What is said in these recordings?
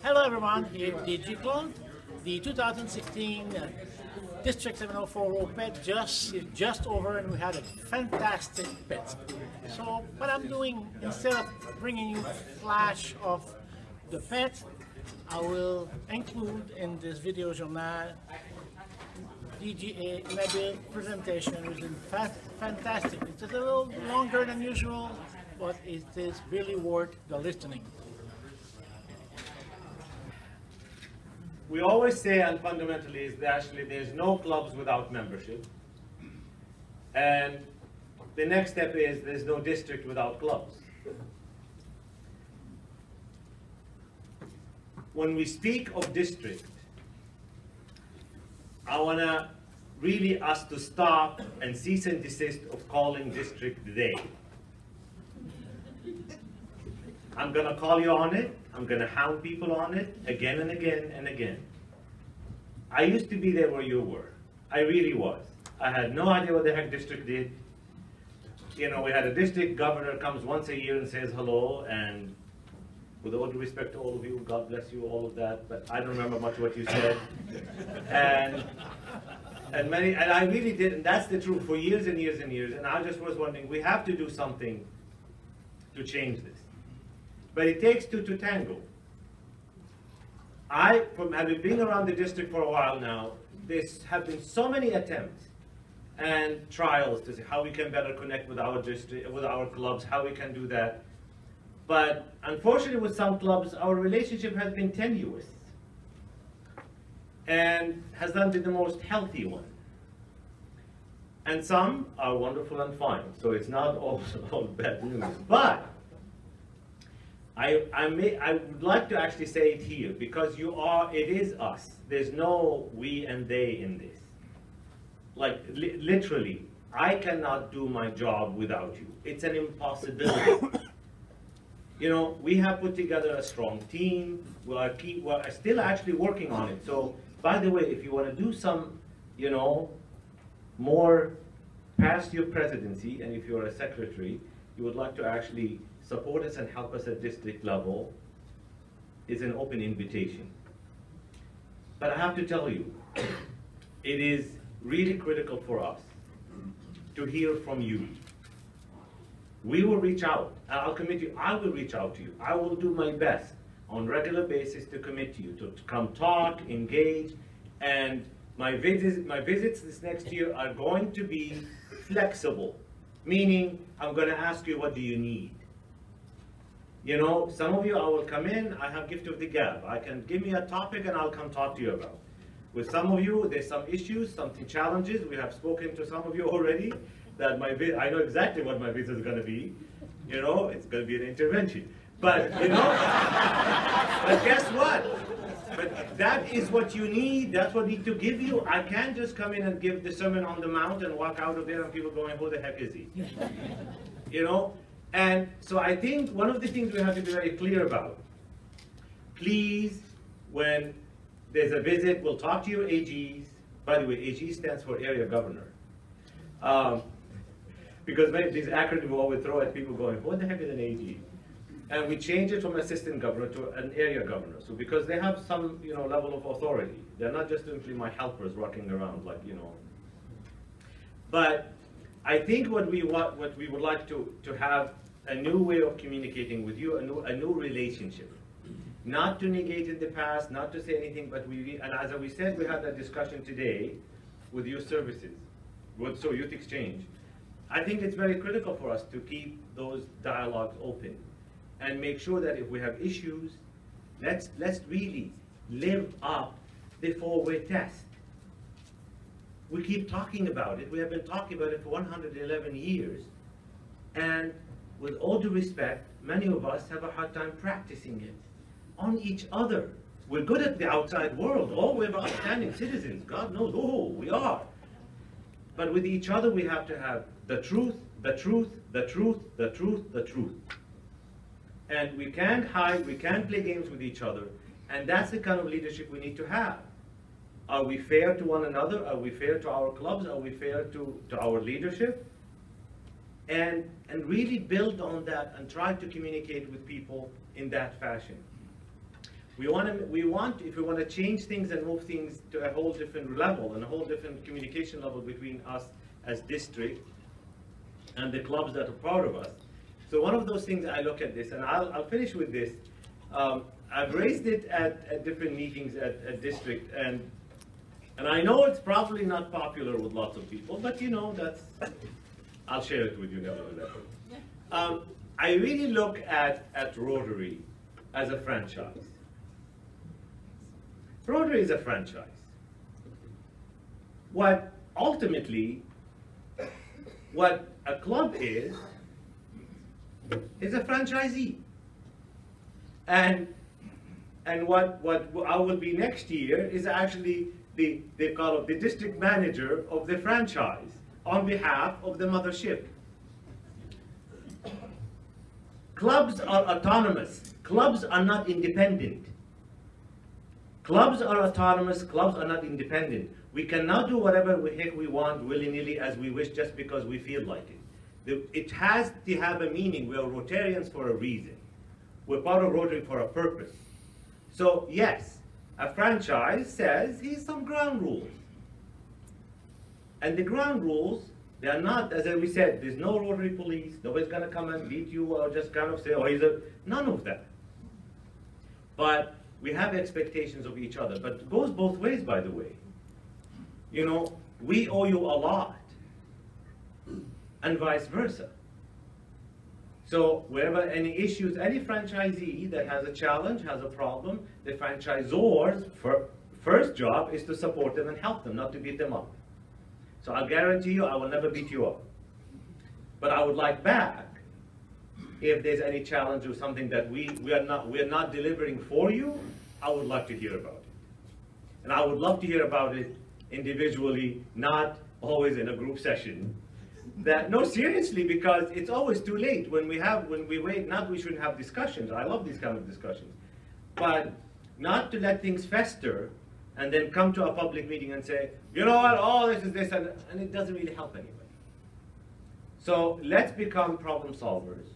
Hello everyone, here is DG Claude. The 2016 District 7040 PETS is just over and we had a fantastic PETS. So what I'm doing, instead of bringing you a flash of the PETS, I will include in this video journal DGE Nabil presentation, which is fantastic. It's a little longer than usual, but it is really worth the listening. We always say, and fundamentally, is that actually there's no clubs without membership. And the next step is there's no district without clubs. When we speak of district, I want to really us to stop and cease and desist of calling district they. I'm going to call you on it. I'm going to hound people on it again and again and again. I used to be there where you were. I really was. I had no idea what the heck district did. You know, we had a district governor comes once a year and says hello, and with all due respect to all of you, God bless you, all of that, but I don't remember much what you said. And I really did, and that's the truth, for years and years and years, and I just was wondering, we have to do something to change this. But it takes two to tango. From having been around the district for a while now, there have been so many attempts and trials to see how we can better connect with our district, with our clubs, how we can do that. But unfortunately with some clubs, our relationship has been tenuous and has not been the most healthy one. And some are wonderful and fine, so it's not all bad news. But I would like to actually say it here, because it is us. There's no we and they in this. Like, literally, I cannot do my job without you. It's an impossibility. You know, we have put together a strong team. We're still actually working on it. So, by the way, if you want to do some, you know, more past your presidency, and if you're a secretary, you would like to actually support us and help us at district level, is an open invitation. But I have to tell you, it is really critical for us to hear from you. We will reach out, and I'll commit to you, I will reach out to you. I will do my best on a regular basis to commit to you, to come talk, engage, and my visits this next year are going to be flexible, meaning I'm going to ask you, what do you need? You know, some of you, I will come in, I have gift of the gab. I can give me a topic and I'll come talk to you about. With some of you, there's some issues, something challenges. We have spoken to some of you already that I know exactly what my visit is going to be. You know, it's going to be an intervention. But, you know, but guess what? But that is what you need. That's what I need to give you. I can't just come in and give the Sermon on the Mount and walk out of there and people going, who the heck is he? You know? And so I think one of the things we have to be very clear about, please, when there's a visit, we'll talk to your AGs. By the way, AG stands for Area Governor. Because many of these acronyms we always throw at people going, what the heck is an AG? And we change it from assistant governor to an area governor. So because they have some, you know, level of authority. They're not just simply my helpers walking around like, you know. But I think what we would like to have a new way of communicating with you, a new relationship. Not to negate in the past, not to say anything, but and as we said, we had that discussion today with youth services, so youth exchange. I think it's very critical for us to keep those dialogues open and make sure that if we have issues, let's really live up the four-way test. We keep talking about it. We have been talking about it for 111 years. And with all due respect, many of us have a hard time practicing it on each other. We're good at the outside world. Oh, we're outstanding citizens. God knows, oh, we are. But with each other, we have to have the truth, the truth, the truth, the truth, the truth. And we can't hide, we can't play games with each other. And that's the kind of leadership we need to have. Are we fair to one another? Are we fair to our clubs? Are we fair to our leadership? And really build on that and try to communicate with people in that fashion. if we want to change things and move things to a whole different level and a whole different communication level between us as district and the clubs that are part of us. So one of those things I look at this, and I'll finish with this. I've raised it at different meetings at district, and I know it's probably not popular with lots of people, but you know, I'll share it with you nevertheless. I really look at Rotary as a franchise. Rotary is a franchise. Ultimately, what a club is a franchisee. And what I will be next year is actually they call it the district manager of the franchise on behalf of the mothership. Clubs are autonomous. Clubs are not independent. Clubs are autonomous. Clubs are not independent. We cannot do whatever the heck we want willy-nilly as we wish just because we feel like it. It has to have a meaning. We are Rotarians for a reason. We're part of Rotary for a purpose. So yes, a franchise says here's some ground rules. And the ground rules, they are not, as we said, there's no Rotary police. Nobody's going to come and beat you or just kind of say, oh, none of that. But we have expectations of each other. But it goes both ways, by the way. You know, we owe you a lot. And vice versa. So wherever any issues, any franchisee that has a challenge, has a problem, the franchisor's first job is to support them and help them, not to beat them up. So I'll guarantee you I will never beat you up. But I would like back, if there's any challenge or something that we are not delivering for you, I would like to hear about it. And I would love to hear about it individually, not always in a group session. No, seriously, because it's always too late. When we wait, not we shouldn't have discussions. I love these kind of discussions. But not to let things fester and then come to a public meeting and say, you know what, oh, this is this, and it doesn't really help anybody. So let's become problem solvers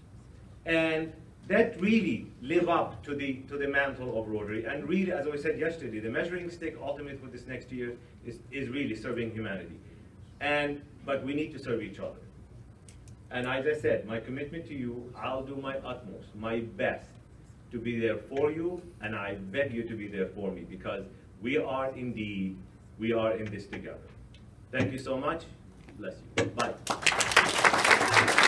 and that really live up to the mantle of Rotary. And really, as I said yesterday, the measuring stick ultimately for this next year is really serving humanity. But we need to serve each other. And as I said, my commitment to you, I'll do my utmost, my best to be there for you, and I beg you to be there for me, because we are in this together. Thank you so much. Bless you. Bye.